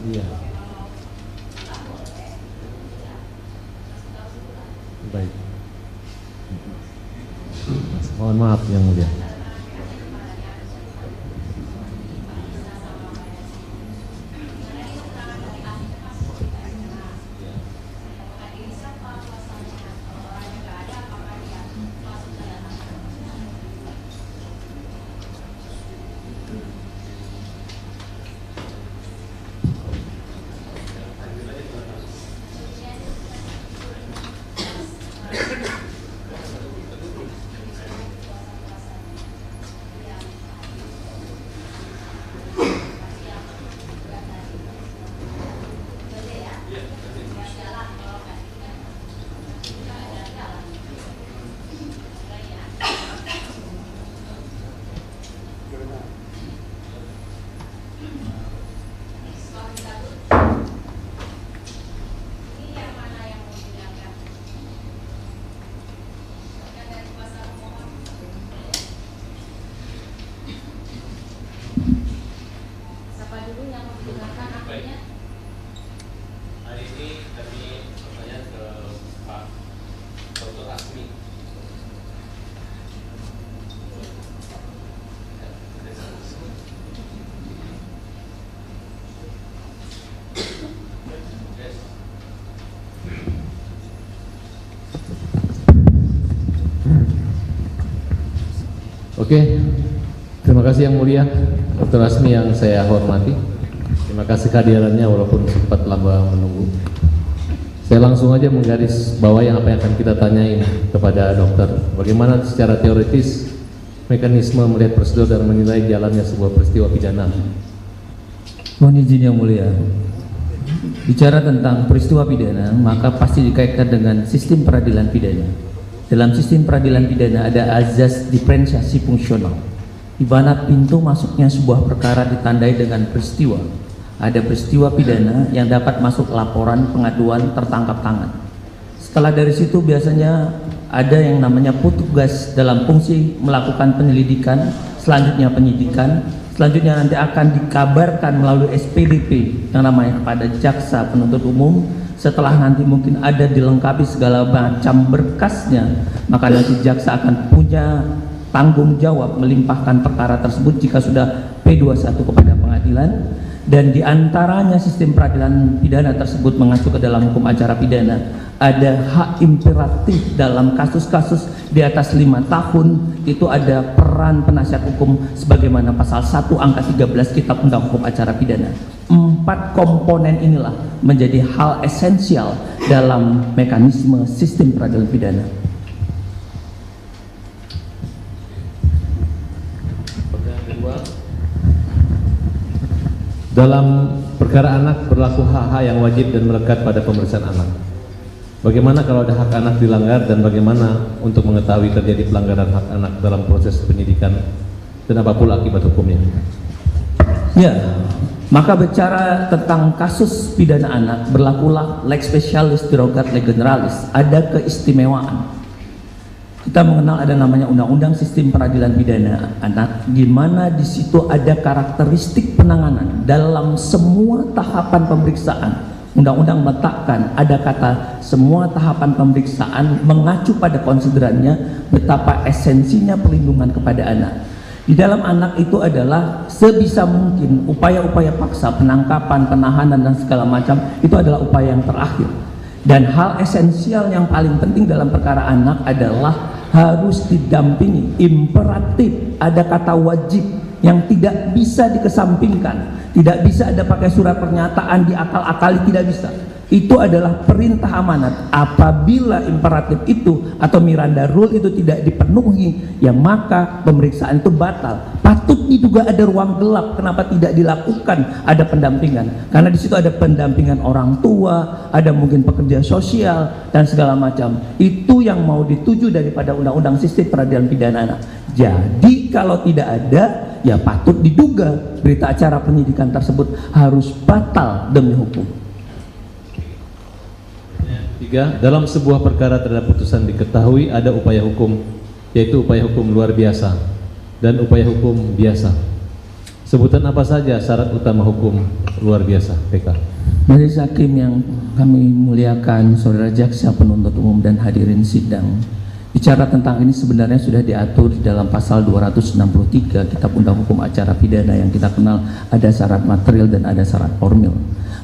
Iya. Baik. Mohon maaf yang mulia. Oke, terima kasih yang mulia Dr. Asmi yang saya hormati. Terima kasih kehadirannya walaupun sempat lama menunggu. Saya langsung aja menggaris bawahi apa yang akan kita tanyain kepada dokter. Bagaimana secara teoritis mekanisme melihat prosedur dan menilai jalannya sebuah peristiwa pidana. Mohon izin yang mulia. Bicara tentang peristiwa pidana, maka pasti dikaitkan dengan sistem peradilan pidana. Dalam sistem peradilan pidana ada azas diferensiasi fungsional, di mana pintu masuknya sebuah perkara ditandai dengan peristiwa. Ada peristiwa pidana yang dapat masuk laporan, pengaduan, tertangkap tangan. Setelah dari situ biasanya ada yang namanya petugas dalam fungsi melakukan penyelidikan, selanjutnya penyidikan, selanjutnya nanti akan dikabarkan melalui SPDP yang namanya kepada jaksa penuntut umum. Setelah nanti mungkin ada dilengkapi segala macam berkasnya, maka nanti jaksa akan punya tanggung jawab melimpahkan perkara tersebut jika sudah P21 kepada pengadilan. Dan diantaranya sistem peradilan pidana tersebut mengacu ke dalam hukum acara pidana, ada hak imperatif dalam kasus-kasus di atas 5 tahun, itu ada peran penasihat hukum sebagaimana pasal 1 angka 13 Kitab Undang Hukum Acara Pidana. 4 komponen inilah menjadi hal esensial dalam mekanisme sistem peradilan pidana. Pertanyaan kedua, dalam perkara anak berlaku hak-hak yang wajib dan melekat pada pemeriksaan anak. Bagaimana kalau ada hak anak dilanggar dan bagaimana untuk mengetahui terjadi pelanggaran hak anak dalam proses penyidikan dan apa pula akibat hukumnya? Ya, maka bicara tentang kasus pidana anak berlakulah lex specialis derogat lex generalis, ada keistimewaan. Kita mengenal ada namanya Undang-Undang Sistem Peradilan Pidana Anak, di mana di situ ada karakteristik penanganan dalam semua tahapan pemeriksaan. Undang-undang meletakkan ada kata semua tahapan pemeriksaan mengacu pada konsiderannya betapa esensinya perlindungan kepada anak. Di dalam anak itu adalah sebisa mungkin upaya-upaya paksa, penangkapan, penahanan dan segala macam itu adalah upaya yang terakhir. Dan hal esensial yang paling penting dalam perkara anak adalah harus didampingi, imperatif, ada kata wajib yang tidak bisa dikesampingkan. Tidak bisa ada pakai surat pernyataan diakal-akali, tidak bisa. Itu adalah perintah amanat. Apabila imperatif itu atau Miranda Rule itu tidak dipenuhi, ya maka pemeriksaan itu batal. Patut diduga ada ruang gelap. Kenapa tidak dilakukan? Ada pendampingan. Karena di situ ada pendampingan orang tua, ada mungkin pekerja sosial dan segala macam. Itu yang mau dituju daripada Undang-Undang Sistem Peradilan Pidana Anak. Jadi kalau tidak ada, ya patut diduga berita acara penyidikan tersebut harus batal demi hukum. 3. Dalam sebuah perkara terhadap putusan diketahui ada upaya hukum, yaitu upaya hukum luar biasa dan upaya hukum biasa. Sebutan apa saja syarat utama hukum luar biasa PK? Majelis Hakim yang kami muliakan, saudara jaksa penuntut umum dan hadirin sidang, bicara tentang ini sebenarnya sudah diatur di dalam pasal 263 Kitab Undang Hukum Acara Pidana yang kita kenal ada syarat material dan ada syarat formil.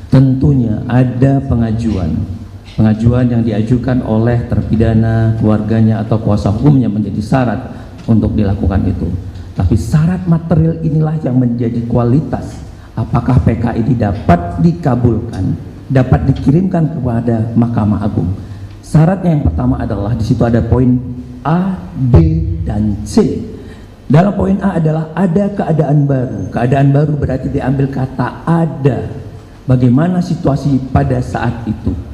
Tentunya ada pengajuan yang diajukan oleh terpidana, keluarganya atau kuasa hukumnya menjadi syarat untuk dilakukan itu. Tapi syarat material inilah yang menjadi kualitas apakah PK ini dapat dikabulkan, dapat dikirimkan kepada Mahkamah Agung. Syaratnya yang pertama adalah di situ ada poin A, B, dan C. Dalam poin A adalah ada keadaan baru. Keadaan baru berarti diambil kata ada. Bagaimana situasi pada saat itu?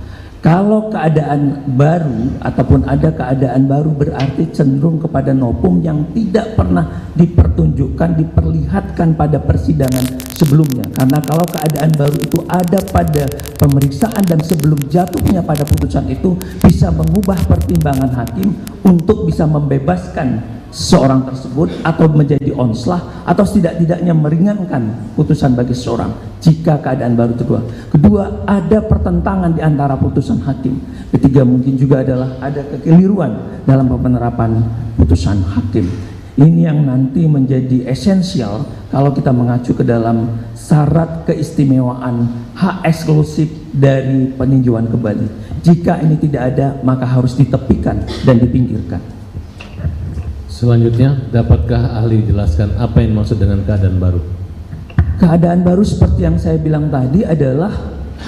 Kalau keadaan baru ataupun ada keadaan baru berarti cenderung kepada novum yang tidak pernah dipertunjukkan, diperlihatkan pada persidangan sebelumnya. Karena kalau keadaan baru itu ada pada pemeriksaan dan sebelum jatuhnya pada putusan itu bisa mengubah pertimbangan hakim untuk bisa membebaskan seorang tersebut atau menjadi onslah atau setidak-tidaknya meringankan putusan bagi seseorang jika keadaan baru kedua ada pertentangan di antara putusan hakim. Ketiga mungkin juga adalah ada kekeliruan dalam penerapan putusan hakim. Ini yang nanti menjadi esensial kalau kita mengacu ke dalam syarat keistimewaan hak eksklusif dari peninjauan kembali. Jika ini tidak ada maka harus ditepikan dan dipinggirkan. Selanjutnya, dapatkah ahli jelaskan apa yang dimaksud dengan keadaan baru? Keadaan baru seperti yang saya bilang tadi adalah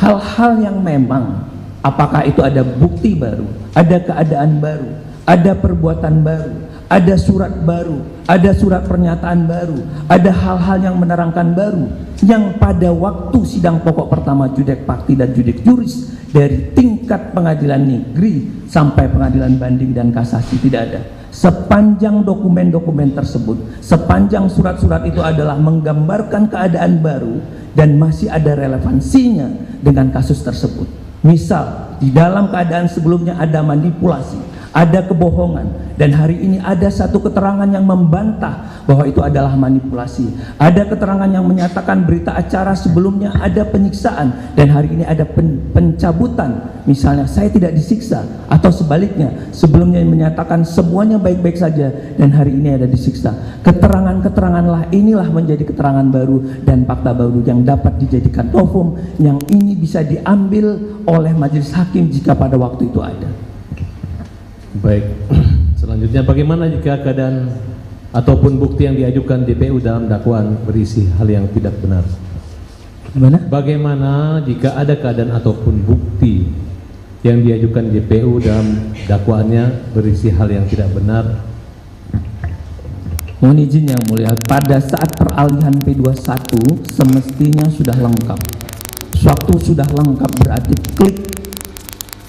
hal-hal yang memang apakah itu ada bukti baru, ada keadaan baru, ada perbuatan baru, ada surat baru, ada surat pernyataan baru, ada hal-hal yang menerangkan baru yang pada waktu sidang pokok pertama judek fakti dan judek juris dari tingkat pengadilan negeri sampai pengadilan banding dan kasasi tidak ada. Sepanjang dokumen-dokumen tersebut, sepanjang surat-surat itu adalah menggambarkan keadaan baru dan masih ada relevansinya dengan kasus tersebut. Misal, di dalam keadaan sebelumnya ada manipulasi, ada kebohongan, dan hari ini ada satu keterangan yang membantah bahwa itu adalah manipulasi. Ada keterangan yang menyatakan berita acara sebelumnya ada penyiksaan, dan hari ini ada pencabutan. Misalnya saya tidak disiksa, atau sebaliknya sebelumnya menyatakan semuanya baik-baik saja, dan hari ini ada disiksa. Keterangan-keteranganlah inilah menjadi keterangan baru dan fakta baru yang dapat dijadikan novum, yang ini bisa diambil oleh majelis hakim jika pada waktu itu ada. Baik, selanjutnya bagaimana jika keadaan ataupun bukti yang diajukan DPU dalam dakwaan berisi hal yang tidak benar? Gimana? Bagaimana jika ada keadaan ataupun bukti yang diajukan DPU dalam dakwaannya berisi hal yang tidak benar? Mohon izin yang mulia, pada saat peralihan P21 semestinya sudah lengkap. Waktu sudah lengkap berarti klik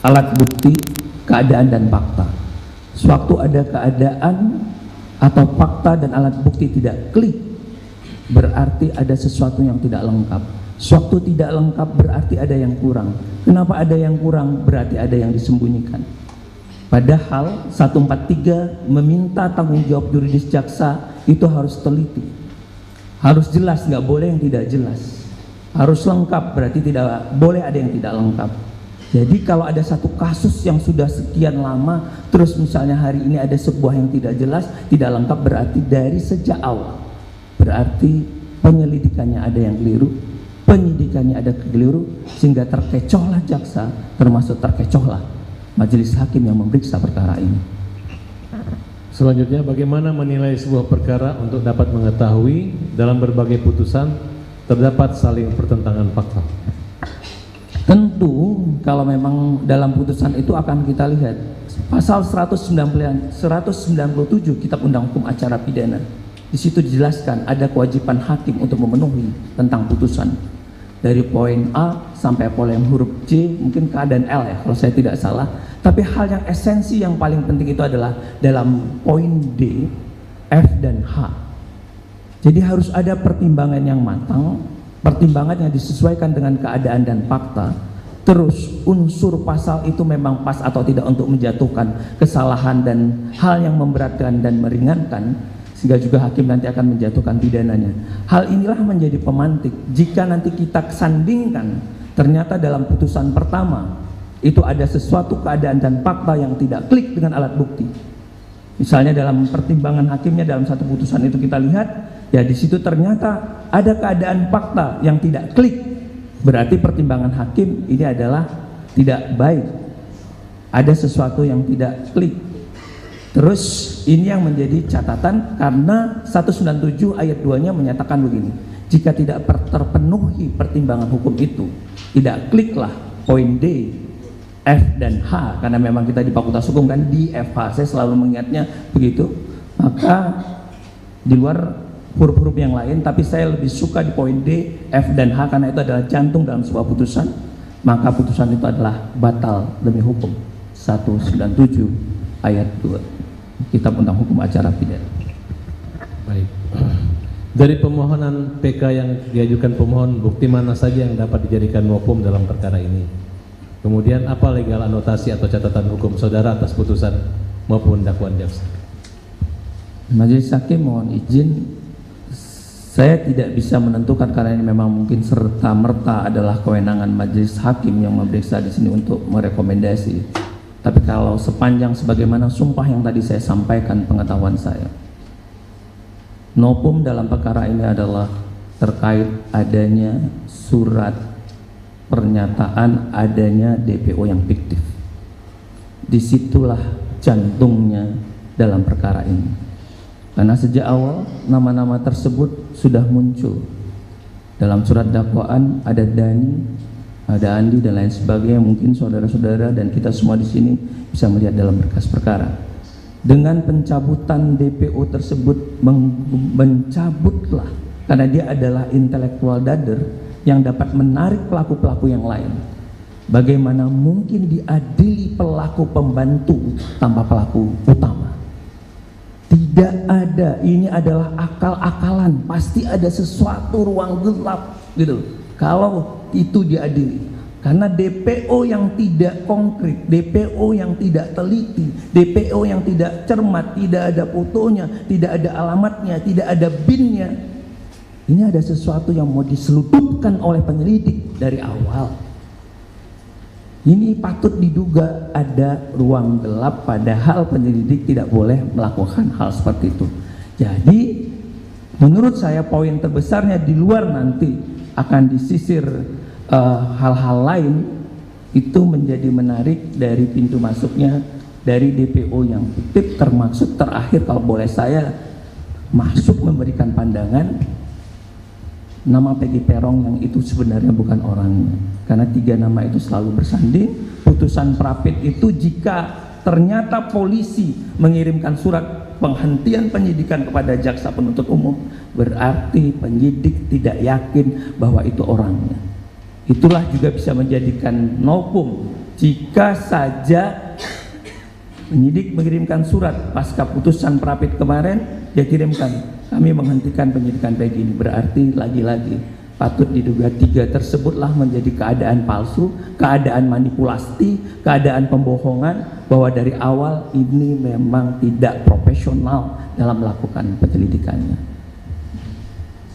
alat bukti, keadaan dan fakta. Sewaktu ada keadaan atau fakta dan alat bukti tidak klik, berarti ada sesuatu yang tidak lengkap. Sewaktu tidak lengkap berarti ada yang kurang. Kenapa ada yang kurang? Berarti ada yang disembunyikan. Padahal 143 meminta tanggung jawab yuridis jaksa itu harus teliti, harus jelas, nggak boleh yang tidak jelas. Harus lengkap, berarti tidak boleh ada yang tidak lengkap. Jadi kalau ada satu kasus yang sudah sekian lama, terus misalnya hari ini ada sebuah yang tidak jelas, tidak lengkap, berarti dari sejak awal. Berarti penyelidikannya ada yang keliru, penyidikannya ada keliru, sehingga terkecohlah jaksa, termasuk terkecohlah majelis hakim yang memeriksa perkara ini. Selanjutnya, bagaimana menilai sebuah perkara untuk dapat mengetahui dalam berbagai putusan terdapat saling pertentangan fakta? Tentu kalau memang dalam putusan itu akan kita lihat pasal 197 Kitab Undang Hukum Acara Pidana. Di situ dijelaskan ada kewajiban hakim untuk memenuhi tentang putusan dari poin A sampai poin huruf C, mungkin K dan L ya kalau saya tidak salah. Tapi hal yang esensi yang paling penting itu adalah dalam poin D, F dan H. Jadi harus ada pertimbangan yang matang, pertimbangan yang disesuaikan dengan keadaan dan fakta. Terus unsur pasal itu memang pas atau tidak untuk menjatuhkan kesalahan dan hal yang memberatkan dan meringankan, sehingga juga hakim nanti akan menjatuhkan pidananya. Hal inilah menjadi pemantik jika nanti kita sandingkan ternyata dalam putusan pertama itu ada sesuatu keadaan dan fakta yang tidak klik dengan alat bukti. Misalnya dalam pertimbangan hakimnya dalam satu putusan itu kita lihat, ya di situ ternyata ada keadaan fakta yang tidak klik, berarti pertimbangan hakim ini adalah tidak baik, ada sesuatu yang tidak klik. Terus ini yang menjadi catatan karena 197 ayat 2-nya menyatakan begini, jika tidak terpenuhi pertimbangan hukum itu, tidak kliklah poin D, F dan H, karena memang kita di Fakultas Hukum kan di FH, saya selalu mengingatnya begitu, maka di luar huruf-huruf yang lain, tapi saya lebih suka di poin D, F dan H karena itu adalah jantung dalam sebuah putusan, maka putusan itu adalah batal demi hukum. 197 ayat 2 Kitab Undang Hukum Acara Pidana. Baik. Dari permohonan PK yang diajukan pemohon, bukti mana saja yang dapat dijadikan novum dalam perkara ini? Kemudian apa legal anotasi atau catatan hukum saudara atas putusan maupun dakwaan jaksa? Majelis Hakim mohon izin, saya tidak bisa menentukan karena ini memang mungkin serta-merta adalah kewenangan Majelis Hakim yang memeriksa di sini untuk merekomendasi. Tapi kalau sepanjang sebagaimana sumpah yang tadi saya sampaikan pengetahuan saya, novum dalam perkara ini adalah terkait adanya surat pernyataan adanya DPO yang fiktif. Disitulah jantungnya dalam perkara ini. Karena sejak awal nama-nama tersebut sudah muncul. Dalam surat dakwaan ada Dani, ada Andi dan lain sebagainya, mungkin saudara-saudara dan kita semua di sini bisa melihat dalam berkas perkara. Dengan pencabutan DPO tersebut mencabutlah, karena dia adalah intelektual dader yang dapat menarik pelaku-pelaku yang lain. Bagaimana mungkin diadili pelaku pembantu tanpa pelaku utama? Tidak ada, ini adalah akal-akalan, pasti ada sesuatu ruang gelap gitu kalau itu diadili. Karena DPO yang tidak konkret, DPO yang tidak teliti, DPO yang tidak cermat, tidak ada fotonya, tidak ada alamatnya, tidak ada BIN-nya, ini ada sesuatu yang mau diseludupkan oleh penyelidik dari awal. Ini patut diduga ada ruang gelap, padahal penyelidik tidak boleh melakukan hal seperti itu. Jadi menurut saya poin terbesarnya di luar nanti akan disisir hal-hal lain, itu menjadi menarik dari pintu masuknya dari DPO yang fiktif, termasuk terakhir kalau boleh saya masuk memberikan pandangan nama Peggy Perong yang itu sebenarnya bukan orangnya, karena 3 nama itu selalu bersanding. Putusan Prapit itu jika ternyata polisi mengirimkan surat penghentian penyidikan kepada jaksa penuntut umum, berarti penyidik tidak yakin bahwa itu orangnya. Itulah juga bisa menjadikan novum jika saja penyidik mengirimkan surat pasca putusan Prapit kemarin, dia kirimkan kami menghentikan penyidikan Peggy ini, berarti lagi-lagi patut diduga 3 tersebutlah menjadi keadaan palsu, keadaan manipulasi, keadaan pembohongan, bahwa dari awal ini memang tidak profesional dalam melakukan penyelidikannya.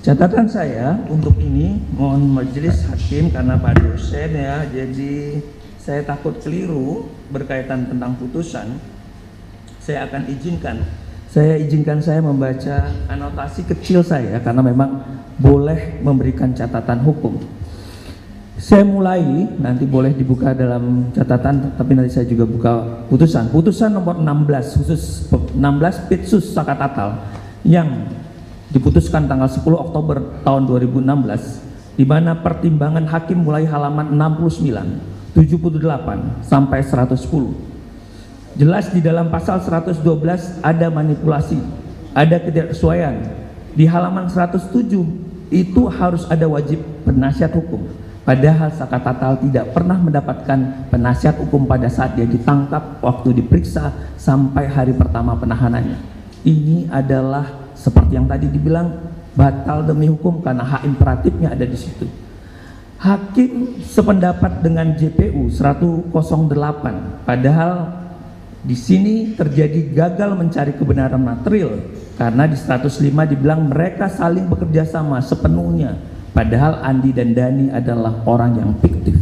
Catatan saya untuk ini, mohon majelis hakim karena Pak dosen ya, jadi saya takut keliru berkaitan tentang putusan, saya akan izinkan saya membaca anotasi kecil saya karena memang boleh memberikan catatan hukum. Saya mulai, nanti boleh dibuka dalam catatan, tapi nanti saya juga buka putusan nomor 16 khusus 16 Pitsus Sakatatal yang diputuskan tanggal 10 Oktober tahun 2016, di mana pertimbangan hakim mulai halaman 69, 78 sampai 110. Jelas di dalam pasal 112 ada manipulasi, ada ketidaksesuaian. Di halaman 107 itu harus ada wajib penasihat hukum. Padahal Sakatatal tidak pernah mendapatkan penasihat hukum pada saat dia ditangkap, waktu diperiksa sampai hari pertama penahanannya. Ini adalah seperti yang tadi dibilang batal demi hukum karena hak imperatifnya ada di situ. Hakim sependapat dengan JPU 108, padahal Di sini terjadi gagal mencari kebenaran material karena di 105 dibilang mereka saling bekerja sama sepenuhnya, padahal Andi dan Dhani adalah orang yang fiktif.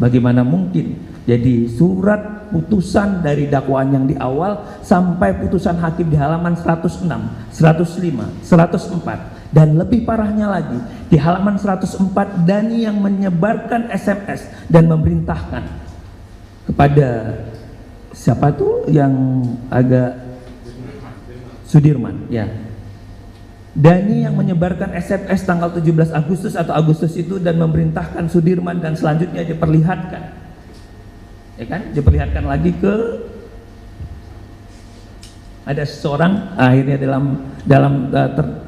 Bagaimana mungkin? Jadi surat putusan dari dakwaan yang di awal sampai putusan hakim di halaman 106, 105, 104, dan lebih parahnya lagi di halaman 104 Dhani yang menyebarkan SMS dan memerintahkan kepada siapa tuh yang agak Sudirman ya, Dhani yang menyebarkan SMS tanggal 17 Agustus atau Agustus itu dan memerintahkan Sudirman, dan selanjutnya diperlihatkan, ya kan, diperlihatkan lagi ke ada seseorang, akhirnya dalam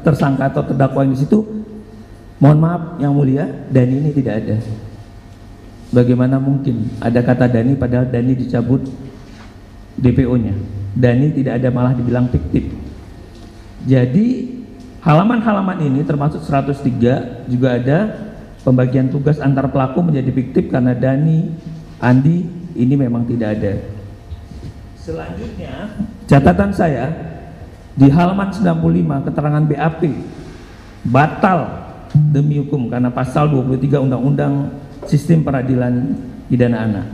tersangka atau terdakwa yang di situ. Mohon maaf yang mulia, Dhani ini tidak ada. Bagaimana mungkin ada kata Dhani padahal Dhani dicabut DPO-nya? Dhani tidak ada, malah dibilang fiktif. Jadi halaman-halaman ini termasuk 103 juga ada pembagian tugas antar pelaku menjadi fiktif karena Dhani, Andi ini memang tidak ada. Selanjutnya catatan saya di halaman 95 keterangan BAP batal demi hukum karena pasal 23 Undang-Undang Sistem Peradilan Pidana Anak.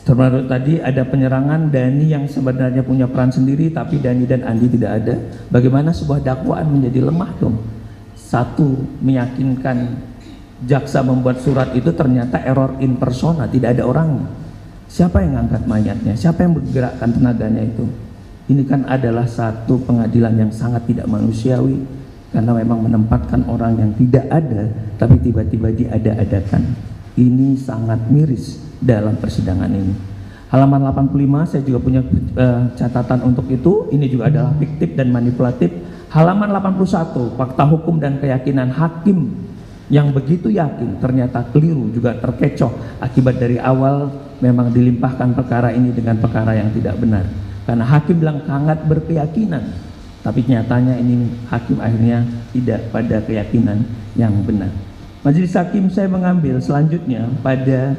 Termasuk tadi ada penyerangan Dhani yang sebenarnya punya peran sendiri, tapi Dhani dan Andi tidak ada. Bagaimana sebuah dakwaan menjadi lemah dong? Satu, meyakinkan jaksa membuat surat itu ternyata error in persona, tidak ada orangnya. Siapa yang ngangkat mayatnya? Siapa yang bergerakkan tenaganya itu? Ini kan adalah satu pengadilan yang sangat tidak manusiawi karena memang menempatkan orang yang tidak ada tapi tiba-tiba diada-adakan. Ini sangat miris dalam persidangan ini. Halaman 85 saya juga punya catatan untuk itu. Ini juga adalah fiktif dan manipulatif. Halaman 81 fakta hukum dan keyakinan hakim yang begitu yakin ternyata keliru, juga terkecoh akibat dari awal memang dilimpahkan perkara ini dengan perkara yang tidak benar. Karena hakim bilang sangat berkeyakinan, tapi nyatanya ini hakim akhirnya tidak pada keyakinan yang benar. Majelis Hakim saya mengambil selanjutnya pada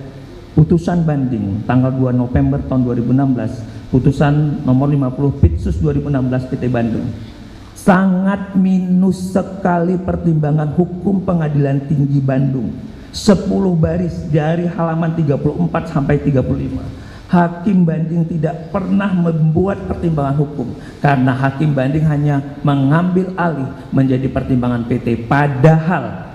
putusan banding tanggal 2 November tahun 2016, putusan nomor 50 Pitsus 2016 PT Bandung. Sangat minus sekali pertimbangan hukum Pengadilan Tinggi Bandung. 10 baris dari halaman 34 sampai 35. Hakim banding tidak pernah membuat pertimbangan hukum karena hakim banding hanya mengambil alih menjadi pertimbangan PT, padahal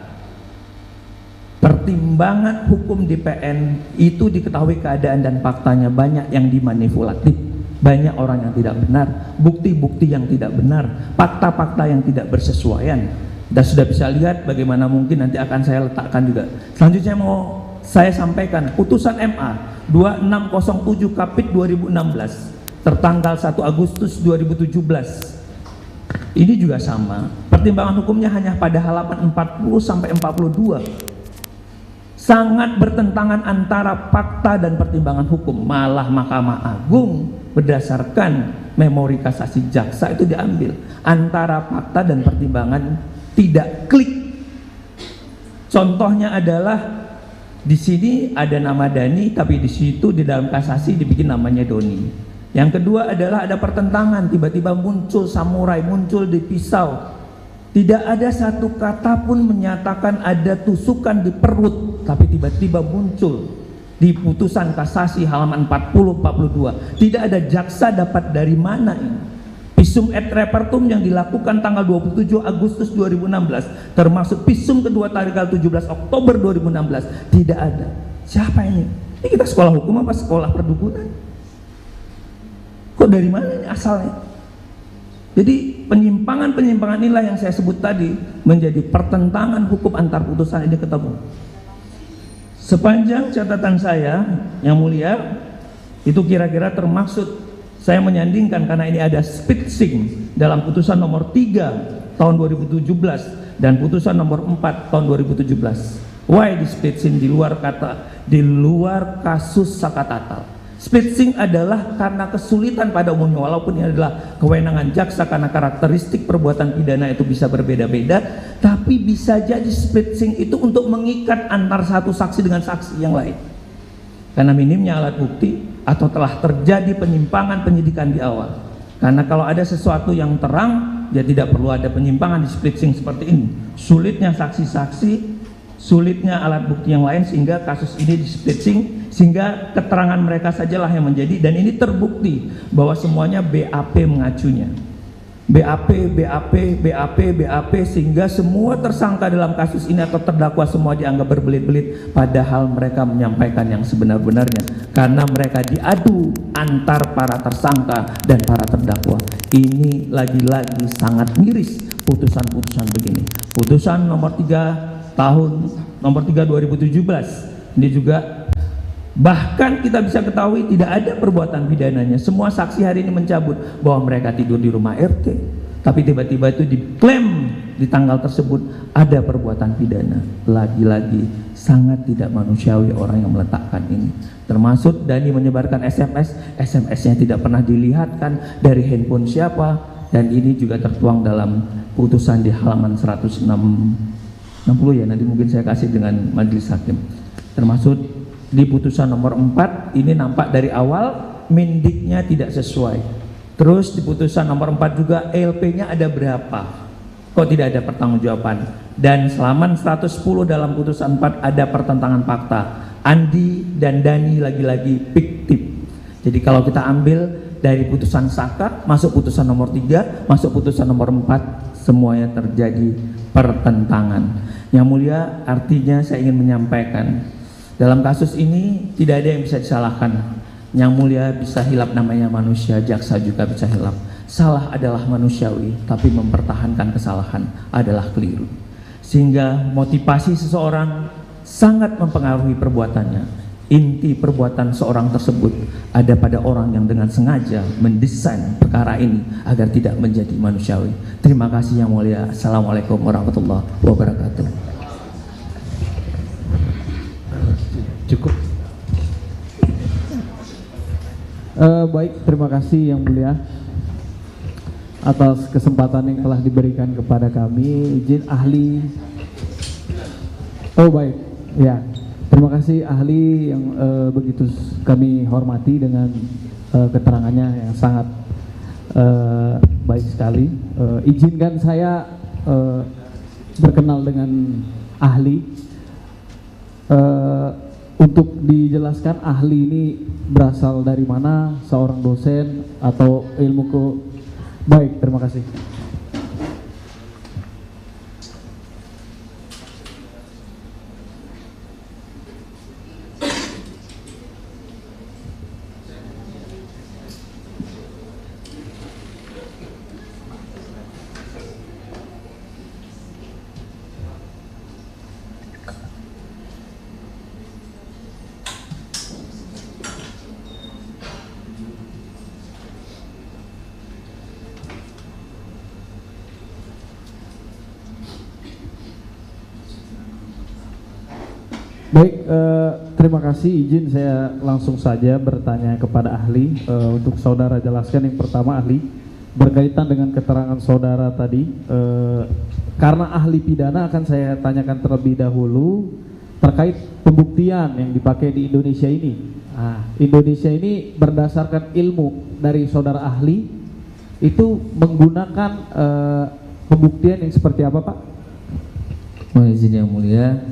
pertimbangan hukum di PN itu diketahui keadaan dan faktanya banyak yang dimanipulatif, banyak orang yang tidak benar, bukti-bukti yang tidak benar, fakta-fakta yang tidak bersesuaian. Dan sudah bisa lihat bagaimana mungkin nanti akan saya letakkan juga. Selanjutnya mau saya sampaikan putusan MA 2607 Kapit 2016 tertanggal 1 Agustus 2017. Ini juga sama. Pertimbangan hukumnya hanya pada halaman 40 sampai 42. Sangat bertentangan antara fakta dan pertimbangan hukum. Malah Mahkamah Agung berdasarkan memori kasasi jaksa itu diambil antara fakta dan pertimbangan tidak klik. Contohnya adalah di sini ada nama Dhani, tapi di situ di dalam kasasi dibikin namanya Doni. Yang kedua adalah ada pertentangan, tiba-tiba muncul samurai, muncul di pisau. Tidak ada satu kata pun menyatakan ada tusukan di perut, tapi tiba-tiba muncul di putusan kasasi halaman 40-42. Tidak ada jaksa dapat dari mana ini. Visum et repertum yang dilakukan tanggal 27 Agustus 2016 termasuk visum kedua tanggal 17 Oktober 2016 tidak ada. Siapa ini? Ini kita sekolah hukum apa sekolah perdukunan? Kok dari mana ini asalnya? Jadi penyimpangan-penyimpangan inilah yang saya sebut tadi menjadi pertentangan hukum antar putusan ini ketemu. Sepanjang catatan saya yang mulia itu kira-kira termaksud saya menyandingkan karena ini ada speeching dalam putusan nomor 3 tahun 2017 dan putusan nomor 4 tahun 2017. Why di speeching di luar kasus Sakatatal? Speeching adalah karena kesulitan pada umumnya, walaupun ini adalah kewenangan jaksa karena karakteristik perbuatan pidana itu bisa berbeda-beda, tapi bisa jadi speeching itu untuk mengikat antar satu saksi dengan saksi yang lain. karena minimnya alat bukti atau telah terjadi penyimpangan penyidikan di awal. Karena kalau ada sesuatu yang terang, ya tidak perlu ada penyimpangan di splitsing seperti ini. Sulitnya saksi-saksi, sulitnya alat bukti yang lain, sehingga kasus ini di splitsing, sehingga keterangan mereka sajalah yang menjadi, dan ini terbukti bahwa semuanya BAP mengacunya. BAP, sehingga semua tersangka dalam kasus ini atau terdakwa semua dianggap berbelit-belit, padahal mereka menyampaikan yang sebenar-benarnya karena mereka diadu antar para tersangka dan para terdakwa. Ini lagi-lagi sangat miris putusan-putusan begini. Putusan nomor 3 2017 ini juga bahkan kita bisa ketahui tidak ada perbuatan pidananya. Semua saksi hari ini mencabut bahwa mereka tidur di rumah RT, tapi tiba-tiba itu diklaim di tanggal tersebut ada perbuatan pidana. Lagi-lagi sangat tidak manusiawi orang yang meletakkan ini. Termasuk Dani menyebarkan SMS, SMS-nya tidak pernah dilihatkan dari handphone siapa, dan ini juga tertuang dalam putusan di halaman 160 ya, nanti mungkin saya kasih dengan majelis hakim. Termasuk di putusan nomor 4 ini nampak dari awal mendiknya tidak sesuai. Terus di putusan nomor 4 juga LP-nya ada berapa, kok tidak ada pertanggungjawaban. Dan halaman 110 dalam putusan 4 ada pertentangan fakta. Andi dan Dani lagi-lagi fiktif. Jadi kalau kita ambil dari putusan Saka masuk putusan nomor 3, masuk putusan nomor 4, semuanya terjadi pertentangan. Yang mulia, artinya saya ingin menyampaikan, dalam kasus ini tidak ada yang bisa disalahkan. Yang mulia, bisa hilap namanya manusia, jaksa juga bisa hilap. Salah adalah manusiawi, tapi mempertahankan kesalahan adalah keliru. Sehingga motivasi seseorang sangat mempengaruhi perbuatannya. Inti perbuatan seorang tersebut ada pada orang yang dengan sengaja mendesain perkara ini agar tidak menjadi manusiawi. Terima kasih yang mulia. Assalamualaikum warahmatullahi wabarakatuh. Cukup. Baik, terima kasih yang mulia atas kesempatan yang telah diberikan kepada kami. Izin ahli. Oh baik, ya. Terima kasih ahli yang begitu kami hormati dengan keterangannya yang sangat baik sekali. Izinkan saya berkenal dengan ahli. Untuk dijelaskan ahli ini berasal dari mana, seorang dosen atau ilmu ke... Baik, terima kasih. Baik, terima kasih. Izin saya langsung saja bertanya kepada ahli. Untuk saudara jelaskan yang pertama ahli, berkaitan dengan keterangan saudara tadi, karena ahli pidana akan saya tanyakan terlebih dahulu terkait pembuktian yang dipakai di Indonesia ini. Indonesia ini berdasarkan ilmu dari saudara ahli itu menggunakan pembuktian yang seperti apa, Pak? Mohon izin yang mulia,